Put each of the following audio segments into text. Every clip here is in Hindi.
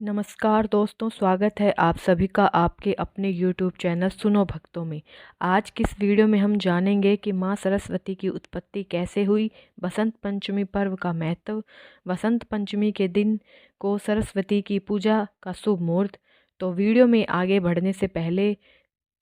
नमस्कार दोस्तों, स्वागत है आप सभी का आपके अपने YouTube चैनल सुनो भक्तों में। आज की इस वीडियो में हम जानेंगे कि माँ सरस्वती की उत्पत्ति कैसे हुई, बसंत पंचमी पर्व का महत्व, बसंत पंचमी के दिन को सरस्वती की पूजा का शुभ मुहूर्त। तो वीडियो में आगे बढ़ने से पहले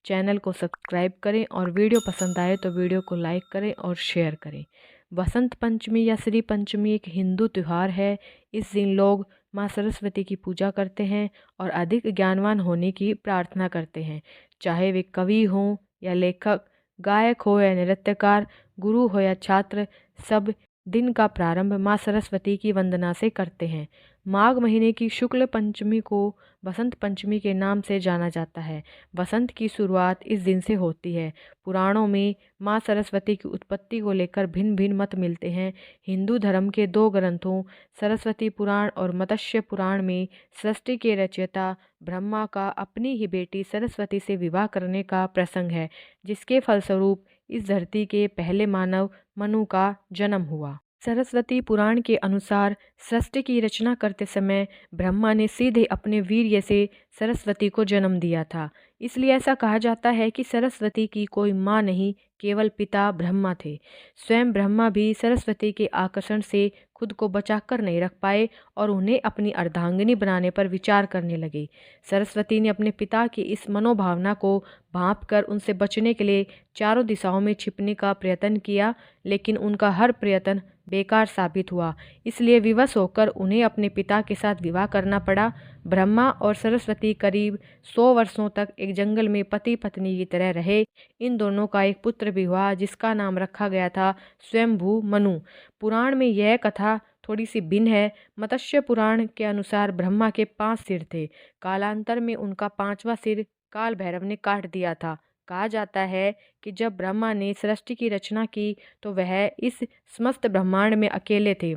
चैनल को सब्सक्राइब करें और वीडियो पसंद आए तो वीडियो को लाइक करें और शेयर करें। बसंत पंचमी या श्री पंचमी एक हिंदू त्यौहार है। इस दिन लोग माँ सरस्वती की पूजा करते हैं और अधिक ज्ञानवान होने की प्रार्थना करते हैं। चाहे वे कवि हों या लेखक, गायक हो या नृत्यकार, गुरु हो या छात्र, सब दिन का प्रारंभ माँ सरस्वती की वंदना से करते हैं। माघ महीने की शुक्ल पंचमी को बसंत पंचमी के नाम से जाना जाता है। बसंत की शुरुआत इस दिन से होती है। पुराणों में माँ सरस्वती की उत्पत्ति को लेकर भिन्न भिन्न मत मिलते हैं। हिंदू धर्म के दो ग्रंथों सरस्वती पुराण और मत्स्य पुराण में सृष्टि के रचयिता ब्रह्मा का अपनी ही बेटी सरस्वती से विवाह करने का प्रसंग है, जिसके फलस्वरूप इस धरती के पहले मानव मनु का जन्म हुआ। सरस्वती पुराण के अनुसार सृष्टि की रचना करते समय ब्रह्मा ने सीधे अपने वीर्य से सरस्वती को जन्म दिया था। इसलिए ऐसा कहा जाता है कि सरस्वती की कोई माँ नहीं, केवल पिता ब्रह्मा थे। स्वयं ब्रह्मा भी सरस्वती के आकर्षण से खुद को बचाकर नहीं रख पाए और उन्हें अपनी अर्धांगिनी बनाने पर विचार करने लगे। सरस्वती ने अपने पिता की इस मनोभावना को भांप कर उनसे बचने के लिए चारों दिशाओं में छिपने का प्रयत्न किया, लेकिन उनका हर प्रयत्न बेकार साबित हुआ। इसलिए विवश होकर उन्हें अपने पिता के साथ विवाह करना पड़ा। ब्रह्मा और सरस्वती करीब 100 वर्षों तक एक जंगल में पति पत्नी की तरह रहे। इन दोनों का एक पुत्र भी हुआ, जिसका नाम रखा गया था स्वयंभू मनु। पुराण में यह कथा थोड़ी सी भिन्न है। मत्स्य पुराण के अनुसार ब्रह्मा के 5 सिर थे। कालांतर में उनका 5वां सिर काल भैरव ने काट दिया था। कहा जाता है कि जब ब्रह्मा ने सृष्टि की रचना की तो वह इस समस्त ब्रह्मांड में अकेले थे।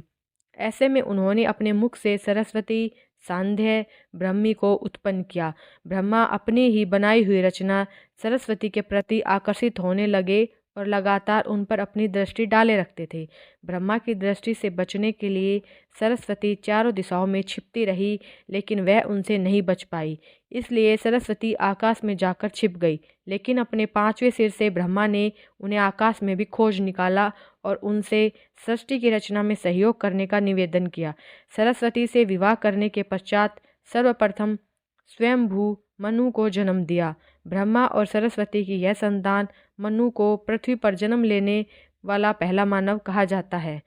ऐसे में उन्होंने अपने मुख से सरस्वती, सांध्य, ब्रह्मी को उत्पन्न किया। ब्रह्मा अपनी ही बनाई हुई रचना सरस्वती के प्रति आकर्षित होने लगे और लगातार उन पर अपनी दृष्टि डाले रखते थे। ब्रह्मा की दृष्टि से बचने के लिए सरस्वती चारों दिशाओं में छिपती रही, लेकिन वह उनसे नहीं बच पाई। इसलिए सरस्वती आकाश में जाकर छिप गई, लेकिन अपने 5वें सिर से ब्रह्मा ने उन्हें आकाश में भी खोज निकाला और उनसे सृष्टि की रचना में सहयोग करने का निवेदन किया। सरस्वती से विवाह करने के पश्चात सर्वप्रथम स्वयंभू मनु को जन्म दिया। ब्रह्मा और सरस्वती की यह संतान मनु को पृथ्वी पर जन्म लेने वाला पहला मानव कहा जाता है।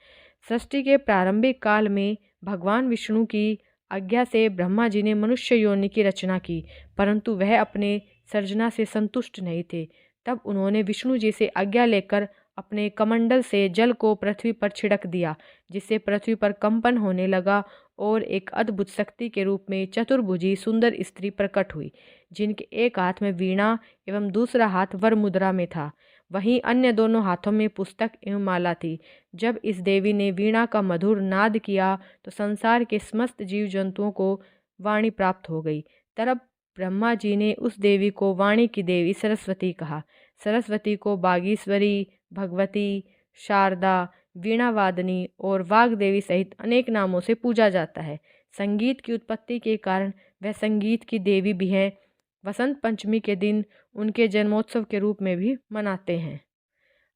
सृष्टि के प्रारंभिक काल में भगवान विष्णु की आज्ञा से ब्रह्मा जी ने मनुष्य योनि की रचना की, परंतु वह अपने सर्जना से संतुष्ट नहीं थे। तब उन्होंने विष्णु जी से आज्ञा लेकर अपने कमंडल से जल को पृथ्वी पर छिड़क दिया, जिससे पृथ्वी पर कंपन होने लगा और एक अद्भुत शक्ति के रूप में चतुर्भुजी सुंदर स्त्री प्रकट हुई, जिनके एक हाथ में वीणा एवं दूसरा हाथ वर मुद्रा में था। वहीं अन्य दोनों हाथों में पुस्तक एवं माला थी। जब इस देवी ने वीणा का मधुर नाद किया तो संसार के समस्त जीव जंतुओं को वाणी प्राप्त हो गई। तब ब्रह्मा जी ने उस देवी को वाणी की देवी सरस्वती कहा। सरस्वती को बागीश्वरी, भगवती, शारदा, वीणावादनी और वाग्देवी सहित अनेक नामों से पूजा जाता है। संगीत की उत्पत्ति के कारण वह संगीत की देवी भी हैं। वसंत पंचमी के दिन उनके जन्मोत्सव के रूप में भी मनाते हैं।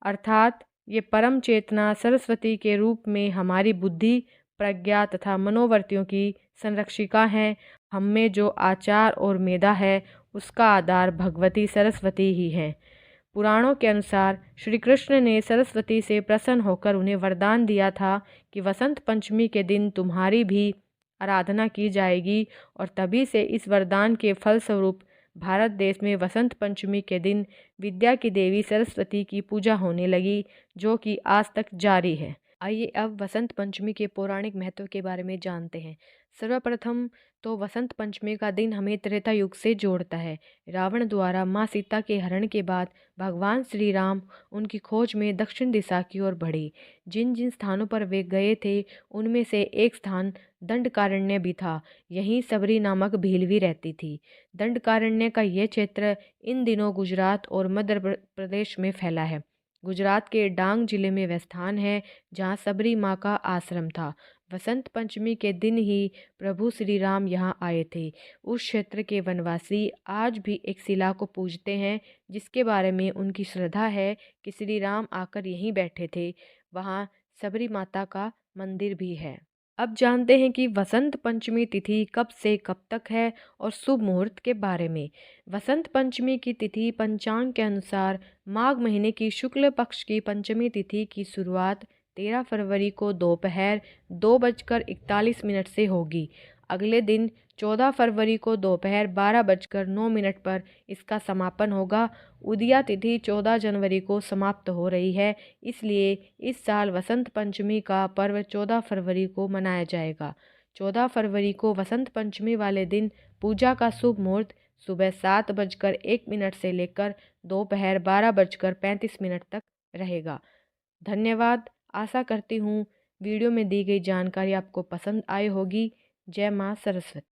अर्थात ये परम चेतना सरस्वती के रूप में हमारी बुद्धि, प्रज्ञा तथा मनोवृत्तियों की संरक्षिका हैं। हम में जो आचार और मेधा है, उसका आधार भगवती सरस्वती ही है। पुराणों के अनुसार श्री कृष्ण ने सरस्वती से प्रसन्न होकर उन्हें वरदान दिया था कि वसंत पंचमी के दिन तुम्हारी भी आराधना की जाएगी, और तभी से इस वरदान के फलस्वरूप भारत देश में वसंत पंचमी के दिन विद्या की देवी सरस्वती की पूजा होने लगी, जो कि आज तक जारी है। आइए अब वसंत पंचमी के पौराणिक महत्व के बारे में जानते हैं। सर्वप्रथम तो वसंत पंचमी का दिन हमें त्रेता युग से जोड़ता है। रावण द्वारा माँ सीता के हरण के बाद भगवान श्री राम उनकी खोज में दक्षिण दिशा की ओर बढ़े। जिन जिन स्थानों पर वे गए थे, उनमें से एक स्थान दंडकारण्य भी था। यहीं सबरी नामक भील भी रहती थी। दंडकारण्य का यह क्षेत्र इन दिनों गुजरात और मध्य प्रदेश में फैला है। गुजरात के डांग जिले में वह स्थान है जहाँ सबरी माँ का आश्रम था। वसंत पंचमी के दिन ही प्रभु श्री राम यहाँ आए थे। उस क्षेत्र के वनवासी आज भी एक शिला को पूजते हैं, जिसके बारे में उनकी श्रद्धा है कि श्री राम आकर यहीं बैठे थे। वहाँ सबरी माता का मंदिर भी है। अब जानते हैं कि वसंत पंचमी तिथि कब से कब तक है और शुभ मुहूर्त के बारे में। वसंत पंचमी की तिथि पंचांग के अनुसार माघ महीने की शुक्ल पक्ष की पंचमी तिथि की शुरुआत 13 फरवरी को दोपहर 2:41 से होगी। अगले दिन 14 फरवरी को दोपहर 12:09 पर इसका समापन होगा। उदया तिथि 14 जनवरी को समाप्त हो रही है, इसलिए इस साल वसंत पंचमी का पर्व 14 फरवरी को मनाया जाएगा। 14 फरवरी को वसंत पंचमी वाले दिन पूजा का शुभ मुहूर्त सुबह 7:01 से लेकर दोपहर 12:35 तक रहेगा। धन्यवाद। आशा करती हूँ वीडियो में दी गई जानकारी आपको पसंद आई होगी। जय माँ सरस्वती।